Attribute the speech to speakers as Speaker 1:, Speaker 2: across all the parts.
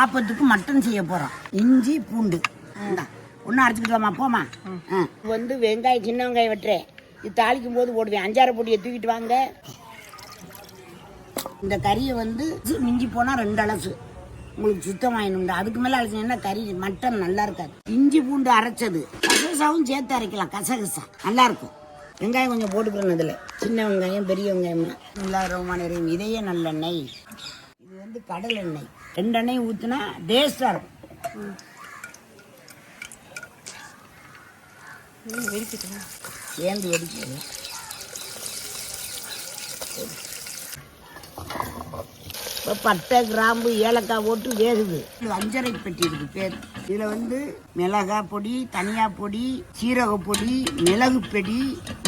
Speaker 1: ஆப்பத்துக்கு mutton செய்ய போகிறோம். இஞ்சி பூண்டு ஒன்றும் அரைச்சிக்கிட்டோமா போமா. வந்து வெங்காயம் சின்ன வெங்காயம் வெட்டுறேன். இது தாளிக்கும் போது போடுவேன். 5-6 பொடியை தூக்கிட்டு வாங்க. இந்த கறியை வந்து மிஞ்சி போனால் 2 அலசு உங்களுக்கு சுத்தமாயினும்டா. அதுக்கு மேலே அலசினா கறி மட்டன் நல்லா இருக்காது. இஞ்சி பூண்டு அரைச்சது கசகசாவும் சேர்த்து அரைக்கலாம். கசகசா நல்லா இருக்கும். வெங்காயம் கொஞ்சம் போட்டுக்கணும். இதில் சின்ன வெங்காயம் பெரிய வெங்காயம் நல்லா ரோமானியம். இதையே நல்லெண்ணெய். இது வந்து கடல் எண்ணெய். 2 எண்ணெய் ஊற்றினா டேஸ்டாக இருக்கும். சேர்ந்து வெடிக்கணும். இப்போ பட்டை கிராம்பு ஏலக்காய் போட்டு வேகுது. இது 5.5 பெட்டி இருக்கு பேர். இதில் வந்து மிளகா பொடி, தனியா பொடி, சீரக பொடி, மிளகு பொடி,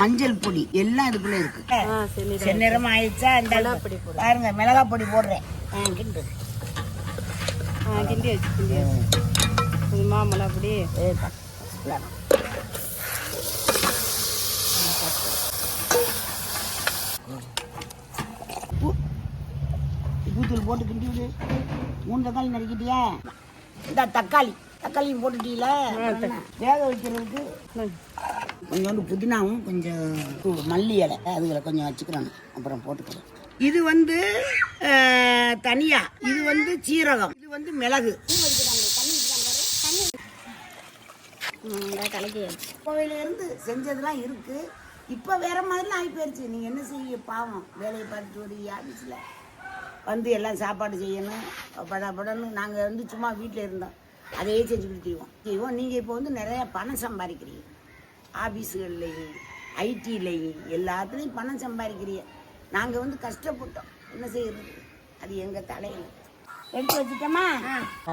Speaker 1: மஞ்சள் பொடி எல்லாம் இதுக்குள்ள இருக்கு. செந்நிறம் ஆயிடுச்சா? இந்த பாருங்க மிளகா பொடி போடுறேன். கிண்டு
Speaker 2: கிண்டி வச்சு மாமலா பொடி
Speaker 1: பூத்தூள் போட்டு கிண்டி விடு. 3 தக்காளி நறுக்கிட்டியா? இந்த தக்காளியும் போட்டுட்டீல. வேக வைக்கிறதுக்கு கொஞ்சோண்டு புதினாவும் கொஞ்சம் மல்லி இலை அதுகளை கொஞ்சம் வச்சுக்கிறோம். அப்புறம் போட்டுக்கிறோம். இது வந்து தனியா, இது வந்து சீரகம், இது வந்து மிளகு. கோவையிலேருந்து செஞ்சதெல்லாம் இருக்கு. இப்போ வேற மாதிரிலாம் ஆகி போயிடுச்சு. நீங்கள் என்ன செய்ய பாவம். வேலையை பார்த்துட்டு ஒரு ஆஃபீஸில் வந்து எல்லாம் சாப்பாடு செய்யணும். படன்னு நாங்கள் வந்து சும்மா வீட்டில் இருந்தோம். அதையே செஞ்சுக்கிட்டு செய்வோம். நீங்கள் இப்போ வந்து நிறையா பணம் சம்பாதிக்கிறீங்க. ஆஃபீஸுகள்லையும் ஐடிலையும் எல்லாத்துலேயும் பணம் சம்பாதிக்கிறீங்க. நாங்கள் வந்து கஷ்டப்பட்டோம். என்ன செய்யறது? அது எங்கள் தலையில் எடுத்து வச்சுட்டோமா?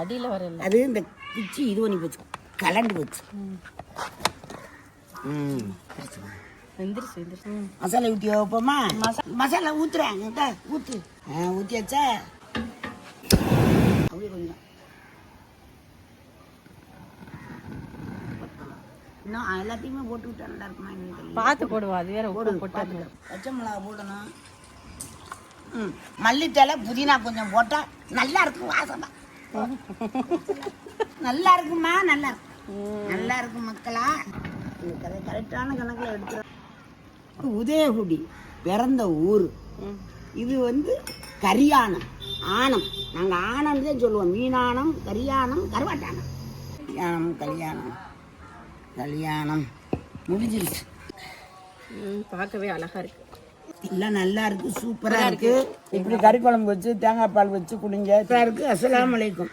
Speaker 2: அடியில் வரல.
Speaker 1: அது இந்த குச்சி இது பண்ணி போச்சு, கலண்டு போச்சு. மசாலா ஊற்றி வைப்போமா? மசாலா ஊற்றுறேன். ஊற்று ஊற்றியாச்சா? அப்படியே கொஞ்சம் இன்னும் எல்லாத்தையுமே போட்டு விட்டா நல்லா இருக்குமா?
Speaker 2: பார்த்து போடுவோம். அது வேற
Speaker 1: போடு. பச்சை மிளகா போடணும். மல்லித்தலை புதினா கொஞ்சம் போட்டால் நல்லா இருக்கும். வாசனை நல்லா இருக்குமா? நல்லா இருக்கும். நல்லா இருக்கும் மக்களா. கரெக்டான கணக்கில் எடுத்துறோம். உதயகுடி பிறந்த ஊர். இது வந்து கரியானம் ஆனம். நாங்கள் ஆனம் தான் சொல்லுவோம். மீனானம், கரியானம், கருவாட்டானம். கல்யாணம் முடிஞ்சிருச்சு.
Speaker 2: பார்க்கவே அழகா இருக்கு.
Speaker 1: எல்லாம் நல்லா இருக்கு. சூப்பரா இருக்கு. இப்படி கறி குழம்பு வச்சு தேங்காய் பால் வச்சு குடிங்க. இருக்கு. அஸ்ஸலாமு அலைக்கும்.